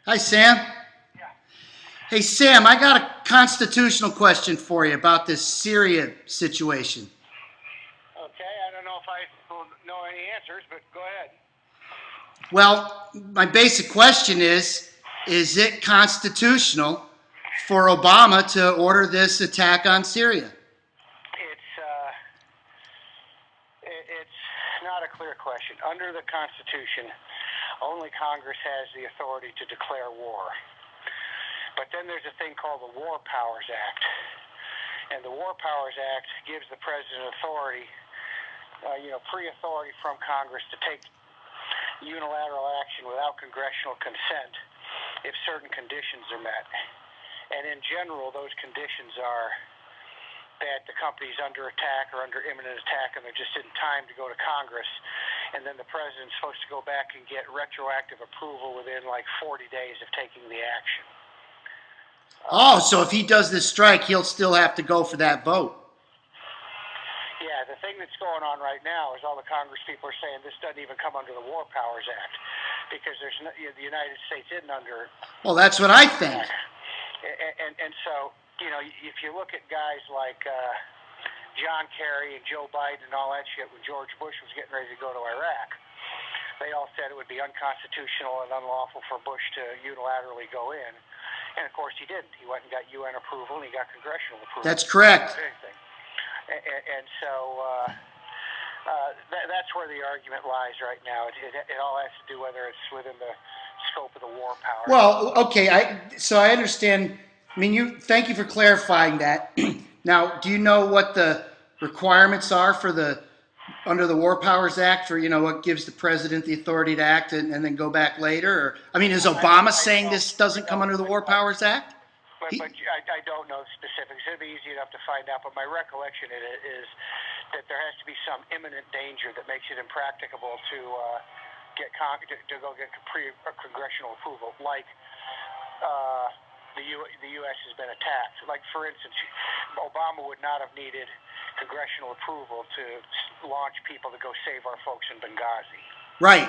Hi, Sam. Yeah. Hey, Sam, I got a constitutional question for you about this Syria situation. Okay, I don't know if I will know any answers, but go ahead. Well, my basic question is it constitutional for Obama to order this attack on Syria? It's not a clear question. Under the Constitution, only Congress has the authority to declare war. But then there's a thing called the War Powers Act. And the War Powers Act gives the president authority, pre-authority from Congress to take unilateral action without congressional consent if certain conditions are met. And in general, those conditions are that the company's under attack or under imminent attack and there just isn't time to go to Congress. And then the president's supposed to go back and get retroactive approval within like 40 days of taking the action. Oh, so if he does this strike, he'll still have to go for that vote. Yeah, the thing that's going on right now is all the Congress people are saying this doesn't even come under the War Powers Act because the United States isn't under. Well, that's what I think. And so, if you look at guys like John Kerry and Joe Biden and all that shit when George Bush was getting ready to go to Iraq, they all said it would be unconstitutional and unlawful for Bush to unilaterally go in. And, of course, he didn't. He went and got UN approval and he got congressional approval. That's correct. And so that's where the argument lies right now. It all has to do whether it's within the scope of the war power. Well, okay, so I understand. I mean, thank you for clarifying that. Now, do you know what the requirements are for under the War Powers Act for, what gives the president the authority to act and then go back later? Or, I mean, is Obama saying this doesn't come under the War Powers Act? But I don't know the specifics. It'd be easy enough to find out. But my recollection is that there has to be some imminent danger that makes it impracticable to go get congressional approval, like the U.S. has been attacked. Like, for instance, Obama would not have needed congressional approval to launch people to go save our folks in Benghazi. Right.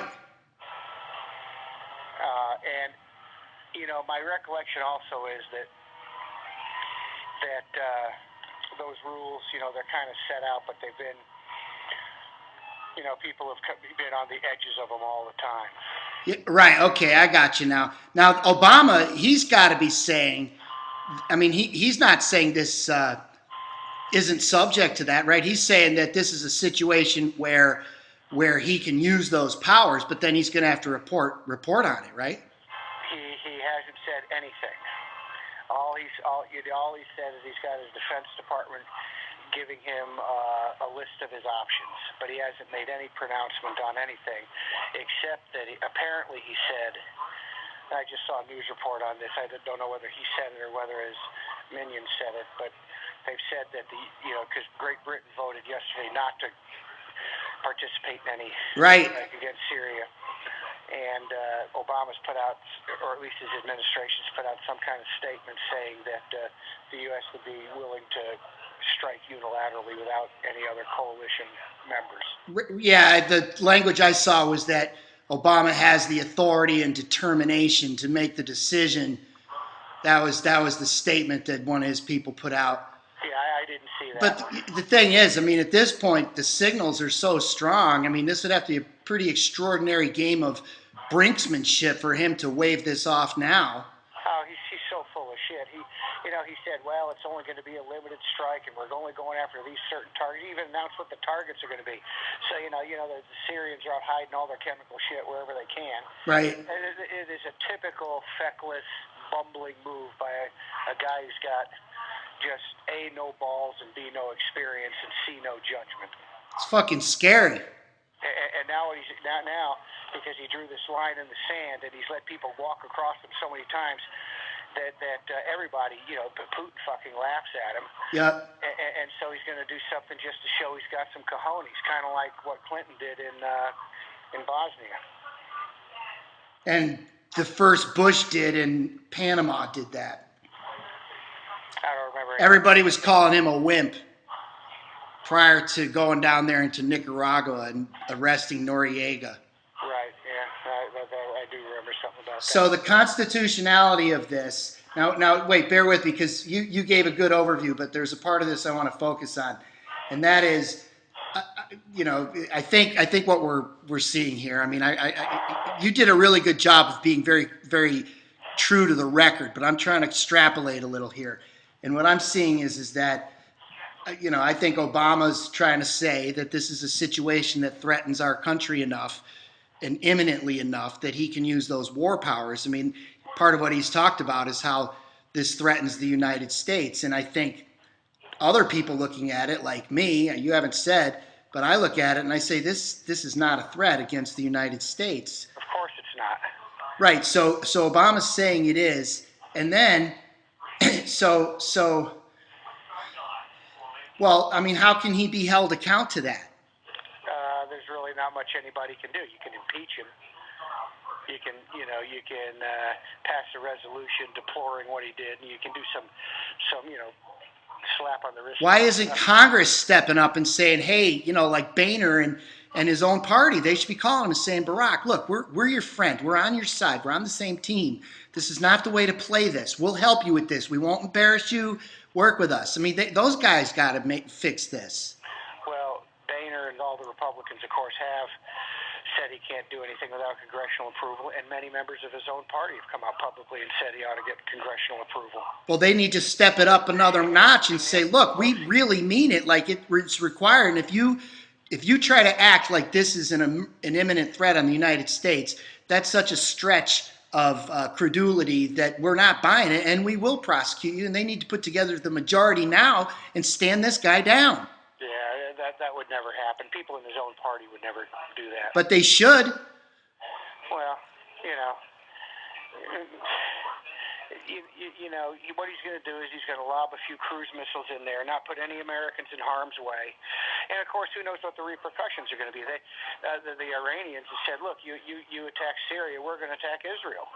And my recollection also is that those rules, they're kind of set out, but they've been, people have been on the edges of them all the time. Yeah, right. Okay, I got you now. Now, Obama, he's got to be saying, I mean, he's not saying this isn't subject to that, right? He's saying that this is a situation where he can use those powers, but then he's going to have to report on it, right? He hasn't said anything. All he said is he's got his Defense Department giving him a list of his options, but he hasn't made any pronouncement on anything, except that apparently he said, I just saw a news report on this, I don't know whether he said it or whether his minions said it, but they've said that because Great Britain voted yesterday not to participate in any strike against Syria. And Obama's put out, or at least his administration's put out some kind of statement saying that the U.S. would be willing to strike unilaterally without any other coalition members. Yeah, the language I saw was that Obama has the authority and determination to make the decision. That was the statement that one of his people put out. Yeah, I didn't see that. But the thing is, I mean, at this point, the signals are so strong. I mean, this would have to be a pretty extraordinary game of brinksmanship for him to wave this off now. Oh, he's so full of shit. He said, well, it's only going to be a limited strike, and we're only going after these certain targets. He even announced what the targets are going to be. So, the Syrians are out hiding all their chemical shit wherever they can. Right. It is a typical feckless, bumbling move by a guy who's got just A, no balls, and B, no experience, and C, no judgment. It's fucking scary. And now because he drew this line in the sand and he's let people walk across them so many times that everybody, Putin fucking laughs at him. Yeah. And so he's going to do something just to show he's got some cojones, kind of like what Clinton did in Bosnia. And the first Bush did in Panama did that. I don't remember. Everybody was calling him a wimp prior to going down there into Nicaragua and arresting Noriega. Right, yeah. I do remember something about So that. the constitutionality of this. Now, wait, bear with me because you gave a good overview, but there's a part of this I want to focus on, and that is, I think what we're seeing here. I mean, you did a really good job of being very very true to the record, but I'm trying to extrapolate a little here, and what I'm seeing is that I think Obama's trying to say that this is a situation that threatens our country enough and imminently enough that he can use those war powers. I mean, part of what he's talked about is how this threatens the United States. And I think other people looking at it, like me, you haven't said, but I look at it and I say this is not a threat against the United States. Of course, it's not. Right. So Obama's saying it is, and then so well, I mean, how can he be held account to that? There's really not much anybody can do. You can impeach him. You can pass a resolution deploring what he did, and you can do some slap on the wrist. Why isn't Congress stepping up and saying, hey, like Boehner and his own party, they should be calling him and saying, Barack, look, we're your friend. We're on your side. We're on the same team. This is not the way to play this. We'll help you with this. We won't embarrass you. Work with us. I mean, those guys got to fix this. Well, Boehner and all the Republicans, of course, have said he can't do anything without congressional approval, and many members of his own party have come out publicly and said he ought to get congressional approval. Well, they need to step it up another notch and say, look, we really mean it like it's required. And if you try to act like this is an imminent threat on the United States, that's such a stretch of credulity that we're not buying it, and we will prosecute you. And they need to put together the majority now and stand this guy down. Yeah, that would never happen. People in his own party would never do that. But they should. Well, what he's going to do is he's going to lob a few cruise missiles in there, not put any Americans in harm's way. And, of course, who knows what the repercussions are going to be. The Iranians have said, look, you attack Syria, we're going to attack Israel.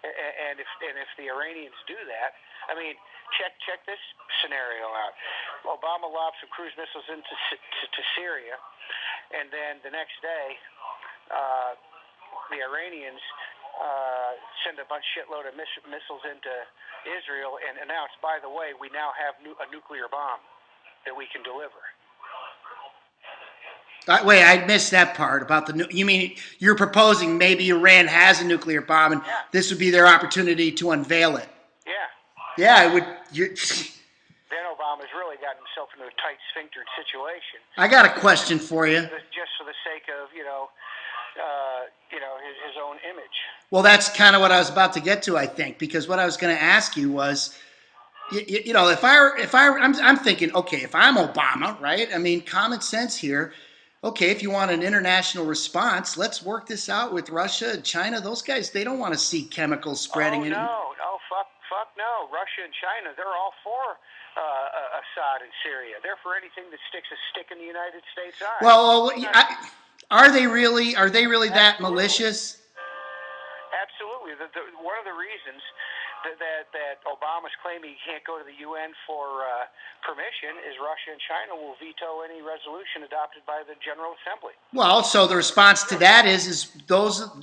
And if the Iranians do that, I mean, check this scenario out. Obama lobs some cruise missiles to Syria, and then the next day, the Iranians send a shitload of missiles into Israel and announce, by the way, we now have a nuclear bomb that we can deliver. Wait, I missed that part about you mean you're proposing maybe Iran has a nuclear bomb and this would be their opportunity to unveil it? Yeah. Yeah, it would. Then Obama's really gotten himself into a tight sphinctered situation. I got a question for you. Just for the sake of his own image. Well, that's kind of what I was about to get to, I think, because what I was going to ask you was, I'm thinking, okay, if I'm Obama, right? I mean, common sense here. Okay, if you want an international response, let's work this out with Russia and China. Those guys, they don't want to see chemicals spreading. Fuck no. Russia and China, they're all for Assad and Syria. They're for anything that sticks a stick in the United States eye. Well, are they really that malicious? Absolutely. One of the reasons that Obama's claiming he can't go to the UN for permission is Russia and China will veto any resolution adopted by the General Assembly. Well, so the response to that is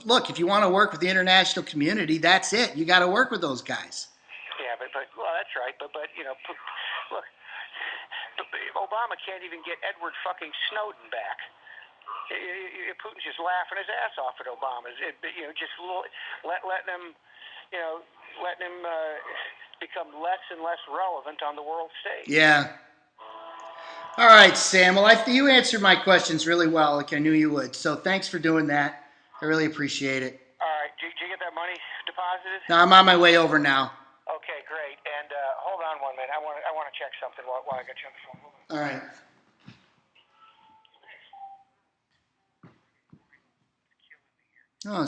look, if you want to work with the international community, that's it. You got to work with those guys. Yeah, but well, that's right. But look, Obama can't even get Edward fucking Snowden back. Putin's just laughing his ass off at Obama. Just letting him become less and less relevant on the world stage. Yeah. All right, Sam. Well, you answered my questions really well, like I knew you would. So thanks for doing that. I really appreciate it. All right. Did you get that money deposited? No, I'm on my way over now. Okay, great. And hold on 1 minute. I want to check something while I got you on the phone. All right. Oh,